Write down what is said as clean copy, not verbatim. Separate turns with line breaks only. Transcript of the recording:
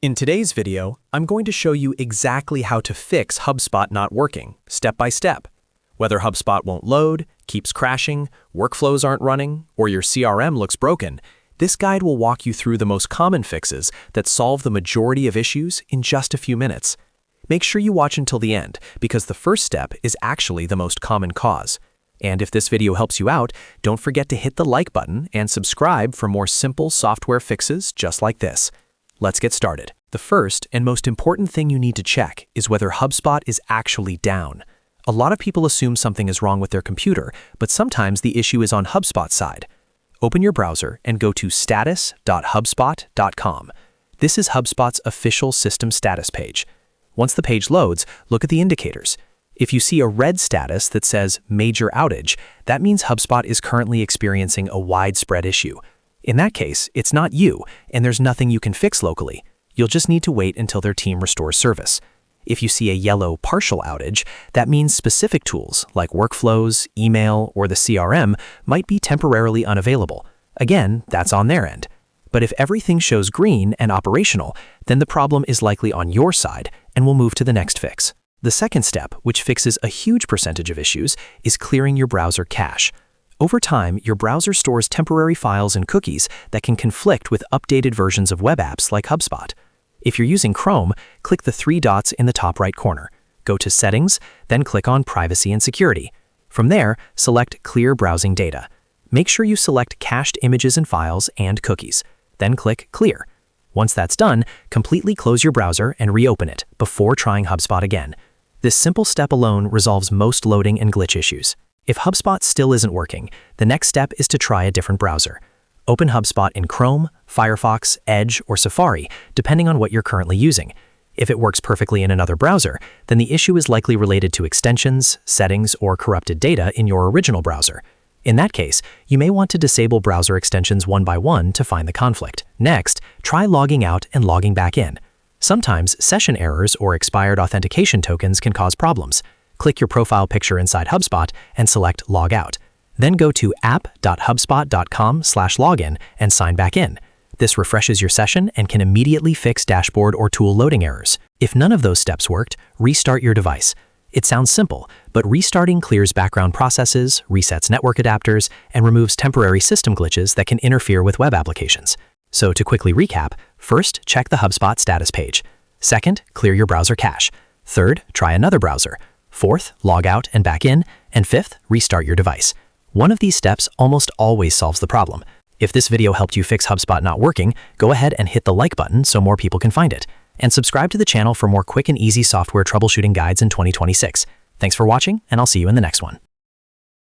In today's video, I'm going to show you exactly how to fix HubSpot not working, step by step. Whether HubSpot won't load, keeps crashing, workflows aren't running, or your CRM looks broken, this guide will walk you through the most common fixes that solve the majority of issues in just a few minutes. Make sure you watch until the end, because the first step is actually the most common cause. And if this video helps you out, don't forget to hit the like button and subscribe for more simple software fixes just like this. Let's get started. The first and most important thing you need to check is whether HubSpot is actually down. A lot of people assume something is wrong with their computer, but sometimes the issue is on HubSpot's side. Open your browser and go to status.hubspot.com. This is HubSpot's official system status page. Once the page loads, look at the indicators. If you see a red status that says major outage, that means HubSpot is currently experiencing a widespread issue. In that case, it's not you, and there's nothing you can fix locally. You'll just need to wait until their team restores service. If you see a yellow partial outage, that means specific tools like workflows, email, or the CRM might be temporarily unavailable. Again, that's on their end. But if everything shows green and operational, then the problem is likely on your side, and we'll move to the next fix. The second step, which fixes a huge percentage of issues, is clearing your browser cache. Over time, your browser stores temporary files and cookies that can conflict with updated versions of web apps like HubSpot. If you're using Chrome, click the three dots in the top right corner. Go to Settings, then click on Privacy and Security. From there, select Clear Browsing Data. Make sure you select cached images and files and cookies. Then click Clear. Once that's done, completely close your browser and reopen it before trying HubSpot again. This simple step alone resolves most loading and glitch issues. If HubSpot still isn't working, the next step is to try a different browser. Open HubSpot in Chrome, Firefox, Edge, or Safari, depending on what you're currently using. If it works perfectly in another browser, then the issue is likely related to extensions, settings, or corrupted data in your original browser. In that case, you may want to disable browser extensions one by one to find the conflict. Next, try logging out and logging back in. Sometimes session errors or expired authentication tokens can cause problems. Click your profile picture inside HubSpot and select Log Out. Then go to app.hubspot.com/login and sign back in. This refreshes your session and can immediately fix dashboard or tool loading errors. If none of those steps worked, restart your device. It sounds simple, but restarting clears background processes, resets network adapters, and removes temporary system glitches that can interfere with web applications. So to quickly recap, first, check the HubSpot status page. Second, clear your browser cache. Third, try another browser. Fourth, log out and back in. And fifth, restart your device. One of these steps almost always solves the problem. If this video helped you fix HubSpot not working, go ahead and hit the like button so more people can find it. And subscribe to the channel for more quick and easy software troubleshooting guides in 2026. Thanks for watching, and I'll see you in the next one.